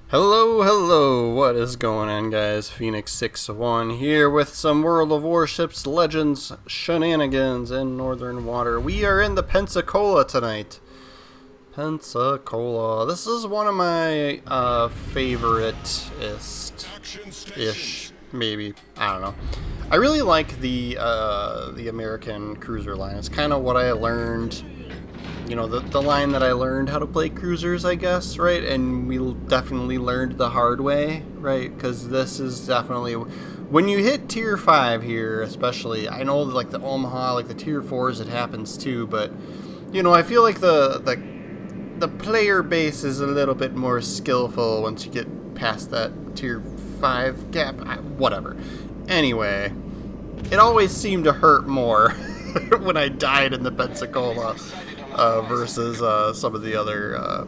Hello, hello, what is going on, guys? Phoenix61 here with some World of Warships Legends shenanigans in Northern Water. We are in the Pensacola tonight. Pensacola. This is one of my favorite-ish, maybe. I don't know. I really like the American cruiser line. It's kind of what I learned. You know, the line that I learned how to play cruisers, I guess, right? And we definitely learned the hard way, right? Because this is definitely... When you hit Tier 5 here, especially, I know like the Omaha, like the Tier 4s, it happens too, but, you know, I feel like the player base is a little bit more skillful once you get past that Tier 5 gap. Whatever. Anyway, it always seemed to hurt more when I died in the Pensacola. Versus some of the other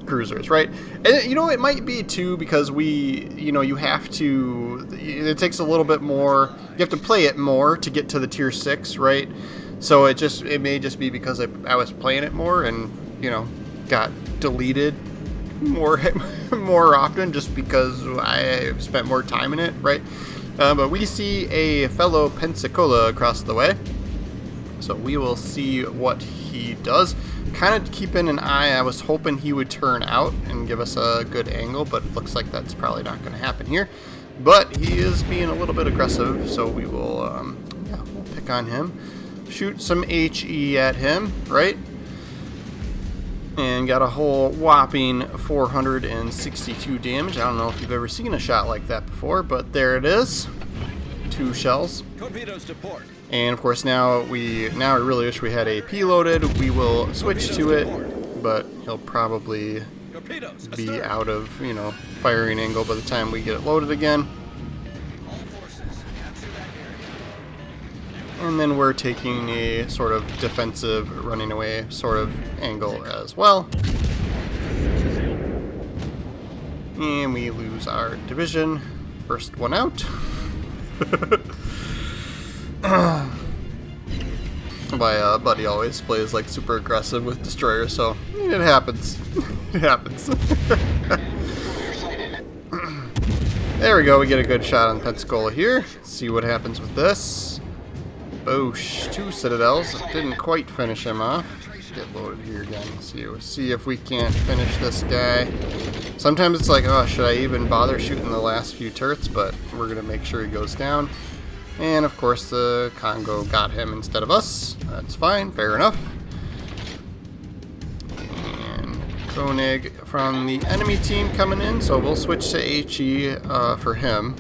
cruisers, right? And, you know, it might be, too, because you have to... It takes a little bit more... You have to play it more to get to the Tier 6, right? So it may just be because I was playing it more and, you know, got deleted more often just because I spent more time in it, right? But we see a fellow Pensacola across the way. So we will see what he does. Kind of keeping an eye. I was hoping he would turn out and give us a good angle, but it looks like that's probably not going to happen here. But he is being a little bit aggressive, so we will, we'll pick on him. Shoot some HE at him, right? And got a whole whopping 462 damage. I don't know if you've ever seen a shot like that before, but there it is. 2 shells. Torpedoes to port. And of course now I really wish we had AP loaded. We will switch to it, but he'll probably be out of, you know, firing angle by the time we get it loaded again. And then we're taking a sort of defensive running away sort of angle as well. And we lose our division. First one out. My buddy always plays like super aggressive with destroyers, so it happens. It happens. There we go. We get a good shot on Pensacola here. Let's see what happens with this. Boosh, 2 citadels. Didn't quite finish him off. Get loaded here again. See if we can't finish this guy. Sometimes it's like, oh, should I even bother shooting the last few turrets? But we're gonna make sure he goes down. And of course the Congo got him instead of us. That's fine, fair enough. And Koenig from the enemy team coming in, so we'll switch to HE for him.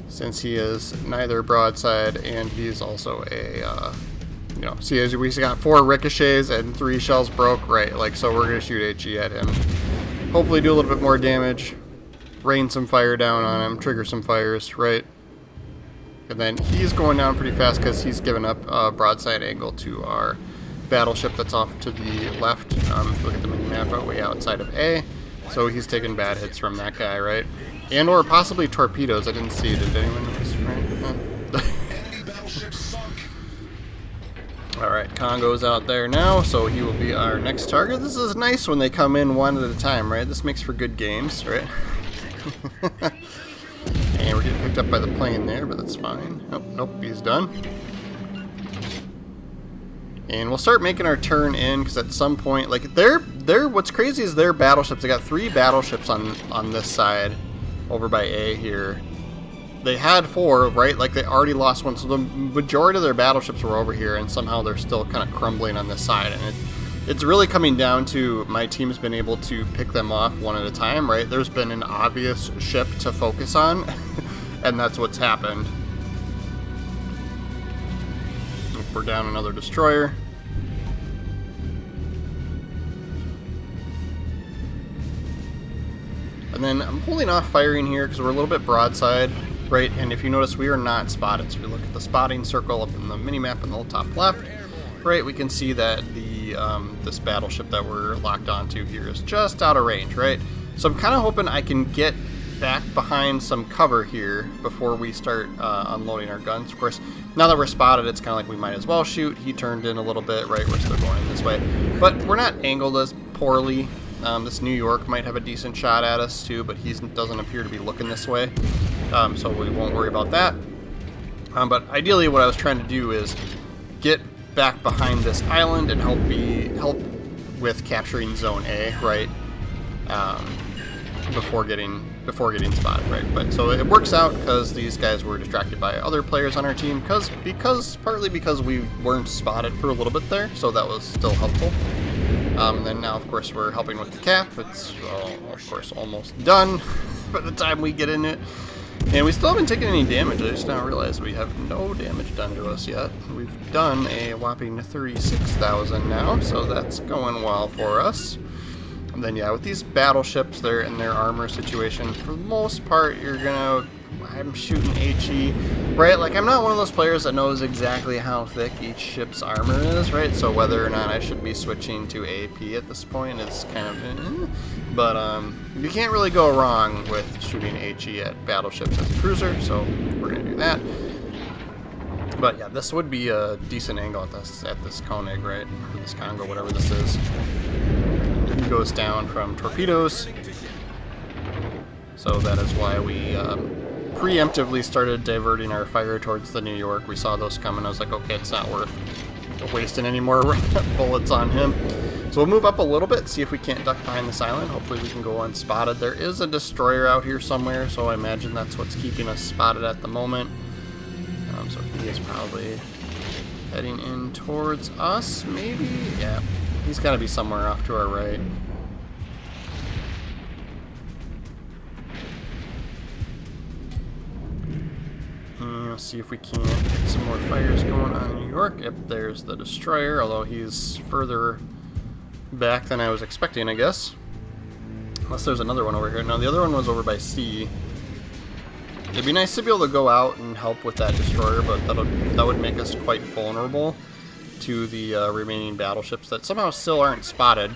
Since he is neither broadside and he's also a, you know, see, as we got 4 ricochets and 3 shells broke, right? Like, so we're gonna shoot HE at him. Hopefully do a little bit more damage, rain some fire down on him, trigger some fires, right? And then he's going down pretty fast because he's given up a broadside angle to our battleship that's off to the left. If you look at the mini-map, way outside of A. So he's taking bad hits from that guy, right? And or possibly torpedoes. I didn't see. Did anyone notice? Right? Alright, Congo's out there now, so he will be our next target. This is nice when they come in one at a time, right? This makes for good games, right? And we're getting picked up by the plane there, but that's fine. Oh, nope, he's done. And we'll start making our turn in, because at some point, like, what's crazy is their battleships. They got 3 battleships on this side, over by A here. They had 4, right? Like, they already lost 1, so the majority of their battleships were over here, and somehow they're still kind of crumbling on this side. And it's really coming down to my team's been able to pick them off one at a time, right? There's been an obvious ship to focus on, and that's what's happened. We're down another destroyer. And then I'm holding off firing here because we're a little bit broadside, right? And if you notice, we are not spotted. So if you look at the spotting circle up in the mini-map in the top left, right, we can see that the this battleship that we're locked onto here is just out of range, right? So I'm kind of hoping I can get back behind some cover here before we start unloading our guns. Of course, now that we're spotted, it's kind of like we might as well shoot. He turned in a little bit, right? We're still going this way. But we're not angled as poorly This New York might have a decent shot at us too, but he doesn't appear to be looking this way, so we won't worry about that. But ideally what I was trying to do is get back behind this island and help with capturing Zone A, right? Before getting spotted, right? But so it works out because these guys were distracted by other players on our team, partly because we weren't spotted for a little bit there, so that was still helpful. And then now, of course, we're helping with the cap. It's of course almost done by the time we get in it, and we still haven't taken any damage. I just now realized we have no damage done to us yet. We've done a whopping 36,000 now, so that's going well for us. And then yeah, with these battleships, they're in their armor situation. For the most part, I'm shooting HE, right? Like, I'm not one of those players that knows exactly how thick each ship's armor is, right? So whether or not I should be switching to AP at this point is kind of but you can't really go wrong with shooting HE at battleships as a cruiser, so we're gonna do that. But yeah, this would be a decent angle at this Koenig, right? Or this Congo, whatever this is. He goes down from torpedoes, so that is why we preemptively started diverting our fire towards the New York. We saw those coming. I was like, okay, it's not worth wasting any more bullets on him. So we'll move up a little bit, see if we can't duck behind this island. Hopefully we can go unspotted. There is a destroyer out here somewhere, so I imagine that's what's keeping us spotted at the moment. So he is probably heading in towards us, maybe? Yeah, he's got to be somewhere off to our right. Let's see if we can't get some more fires going on in New York. Yep, there's the destroyer, although he's further back than I was expecting, I guess. Unless there's another one over here. No, the other one was over by C. It'd be nice to be able to go out and help with that destroyer, but that would make us quite vulnerable to the remaining battleships that somehow still aren't spotted.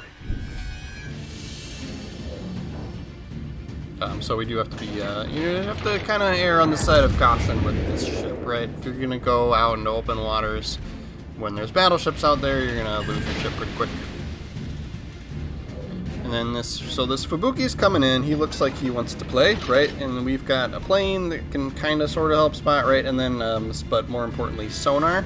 So we do have to be, you have to kind of err on the side of caution with this ship, right? If you're going to go out into open waters when there's battleships out there, you're going to lose your ship pretty quick. And then this Fubuki's coming in. He looks like he wants to play, right? And we've got a plane that can kind of sort of help spot, right? And then, but more importantly, sonar,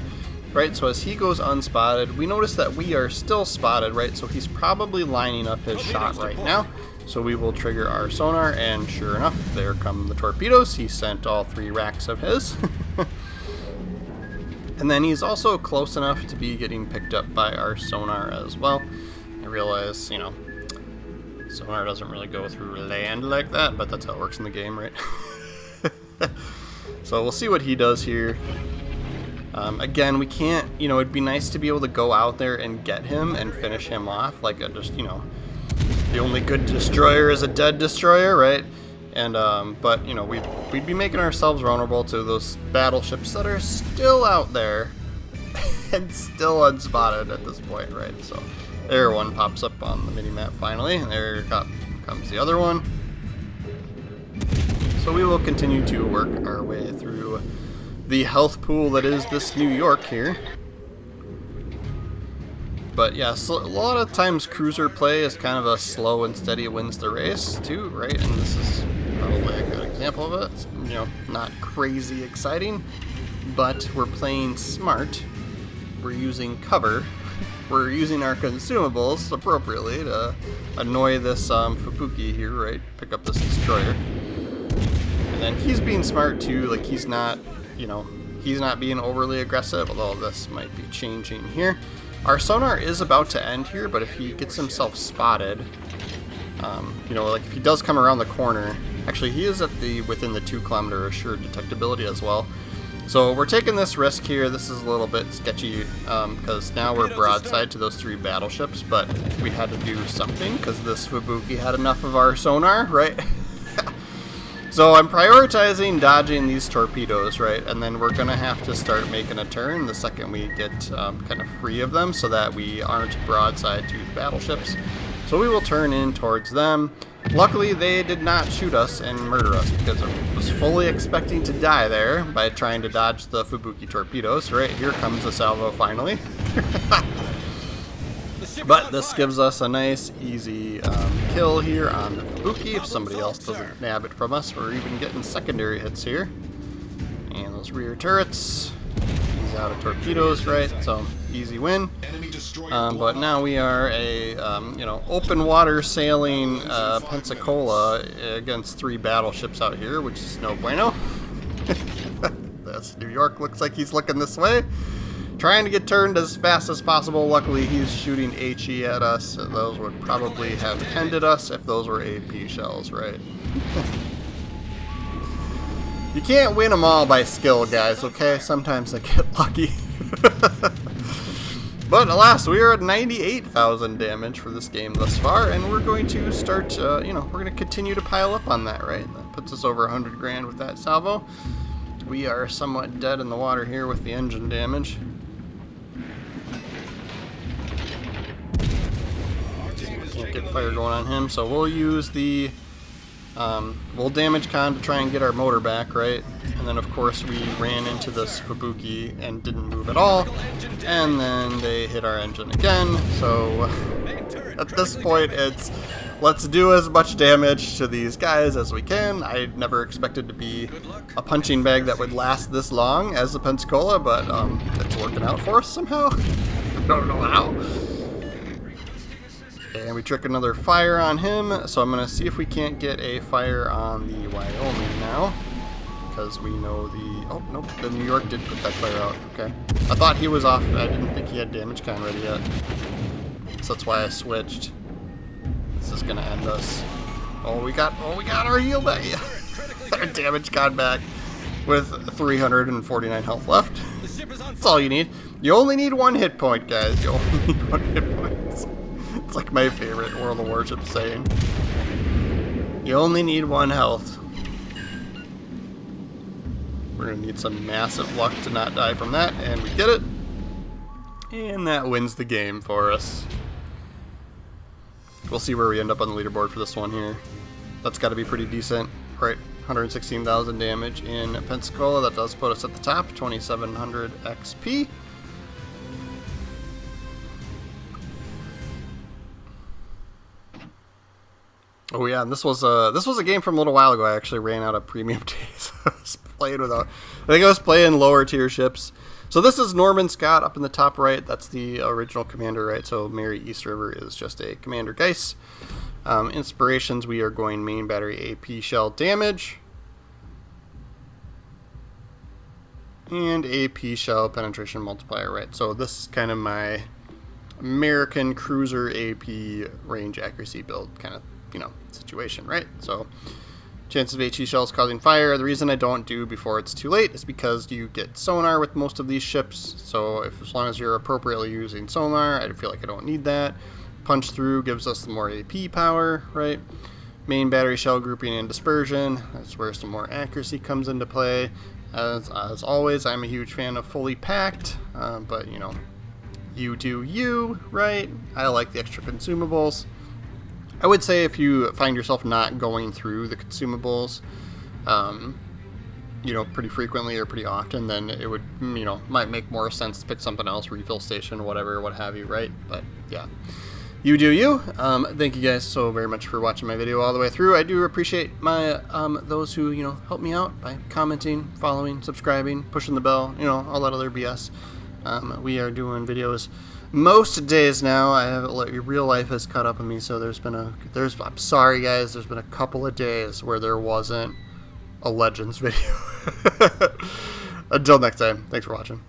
right? So as he goes unspotted, we notice that we are still spotted, right? So he's probably lining up his shot right now. So we will trigger our sonar, and sure enough, there come the torpedoes. He sent all 3 racks of his. And then he's also close enough to be getting picked up by our sonar as well. I realize, you know, sonar doesn't really go through land like that, but that's how it works in the game, right? So we'll see what he does here. Again, we can't, you know, it'd be nice to be able to go out there and get him and finish him off, like just, you know, the only good destroyer is a dead destroyer, right? And but you know, we'd be making ourselves vulnerable to those battleships that are still out there and still unspotted at this point, right? So there one pops up on the mini-map finally, and there comes the other one. So we will continue to work our way through the health pool that is this New York here. But yeah, so a lot of times cruiser play is kind of a slow and steady wins the race too, right? And this is probably a good example of it. It's, you know, not crazy exciting, but we're playing smart. We're using cover. We're using our consumables appropriately to annoy this Fubuki here, right? Pick up this destroyer. And then he's being smart too, like he's not, you know, he's not being overly aggressive, although this might be changing here. Our sonar is about to end here, but if he gets himself spotted, you know, like if he does come around the corner, actually he is at within the 2-kilometer assured detectability as well. So we're taking this risk here. This is a little bit sketchy because now we're broadside to those 3 battleships, but we had to do something because this Fubuki had enough of our sonar, right? So I'm prioritizing dodging these torpedoes, right? And then we're going to have to start making a turn the second we get kind of free of them so that we aren't broadside to the battleships. So we will turn in towards them. Luckily, they did not shoot us and murder us because I was fully expecting to die there by trying to dodge the Fubuki torpedoes. Right, here comes the salvo finally. But this gives us a nice, easy kill here on the Fubuki. If somebody else doesn't nab it from us, we're even getting secondary hits here. And those rear turrets. He's out of torpedoes, right? So easy win. But now we are a open water sailing Pensacola against 3 battleships out here, which is no bueno. That's New York. Looks like he's looking this way, trying to get turned as fast as possible. Luckily, he's shooting HE at us. Those would probably have ended us if those were AP shells, right? You can't win them all by skill, guys, okay? Sometimes I get lucky. But alas, we are at 98,000 damage for this game thus far, and we're going to start, we're going to continue to pile up on that, right? That puts us over 100 grand with that salvo. We are somewhat dead in the water here with the engine damage. Can't get fire going on him, so we'll use the we'll damage con to try and get our motor back, right? And then of course we ran into this Fubuki and didn't move at all, and then they hit our engine again. So at this point it's let's do as much damage to these guys as we can. I never expected to be a punching bag that would last this long as the Pensacola, but it's working out for us somehow. I don't know how. And we trick another fire on him, so I'm going to see if we can't get a fire on the Wyoming now, because we know the... Oh, nope, the New York did put that fire out. Okay. I thought he was off. I didn't think he had damage con ready yet, so that's why I switched. This is going to end us. Oh, we got our heal back. Our damage con back with 349 health left. That's all you need. You only need 1 hit point, guys. You only need 1 hit point. It's like my favorite World of Warships saying. You only need 1 health. We're going to need some massive luck to not die from that, and we get it. And that wins the game for us. We'll see where we end up on the leaderboard for this one here. That's got to be pretty decent, right? 116,000 damage in Pensacola. That does put us at the top, 2,700 XP. Oh yeah, and this was a game from a little while ago. I actually ran out of premium days. I was playing without. I think I was playing lower tier ships. So this is Norman Scott up in the top right. That's the original commander, right? So Mary East River is just a Commander Geist. Inspirations, we are going main battery AP shell damage. And AP shell penetration multiplier, right? So this is kind of my American cruiser AP range accuracy build kind of, situation, right? So chances of HE shells causing fire. The reason I don't do before it's too late is because you get sonar with most of these ships. So as long as you're appropriately using sonar, I feel like I don't need that. Punch through gives us more AP power, right? Main battery shell grouping and dispersion. That's where some more accuracy comes into play. As always, I'm a huge fan of fully packed, but you do you, right? I like the extra consumables. I would say if you find yourself not going through the consumables, pretty frequently or pretty often, then it would, might make more sense to pick something else, refill station, whatever, what have you, right? But yeah, you do you. Thank you guys so very much for watching my video all the way through. I do appreciate my those who help me out by commenting, following, subscribing, pushing the bell, all that other BS. We are doing videos most days now. I have real life has caught up with me, so I'm sorry guys, there's been a couple of days where there wasn't a Legends video. Until next time, thanks for watching.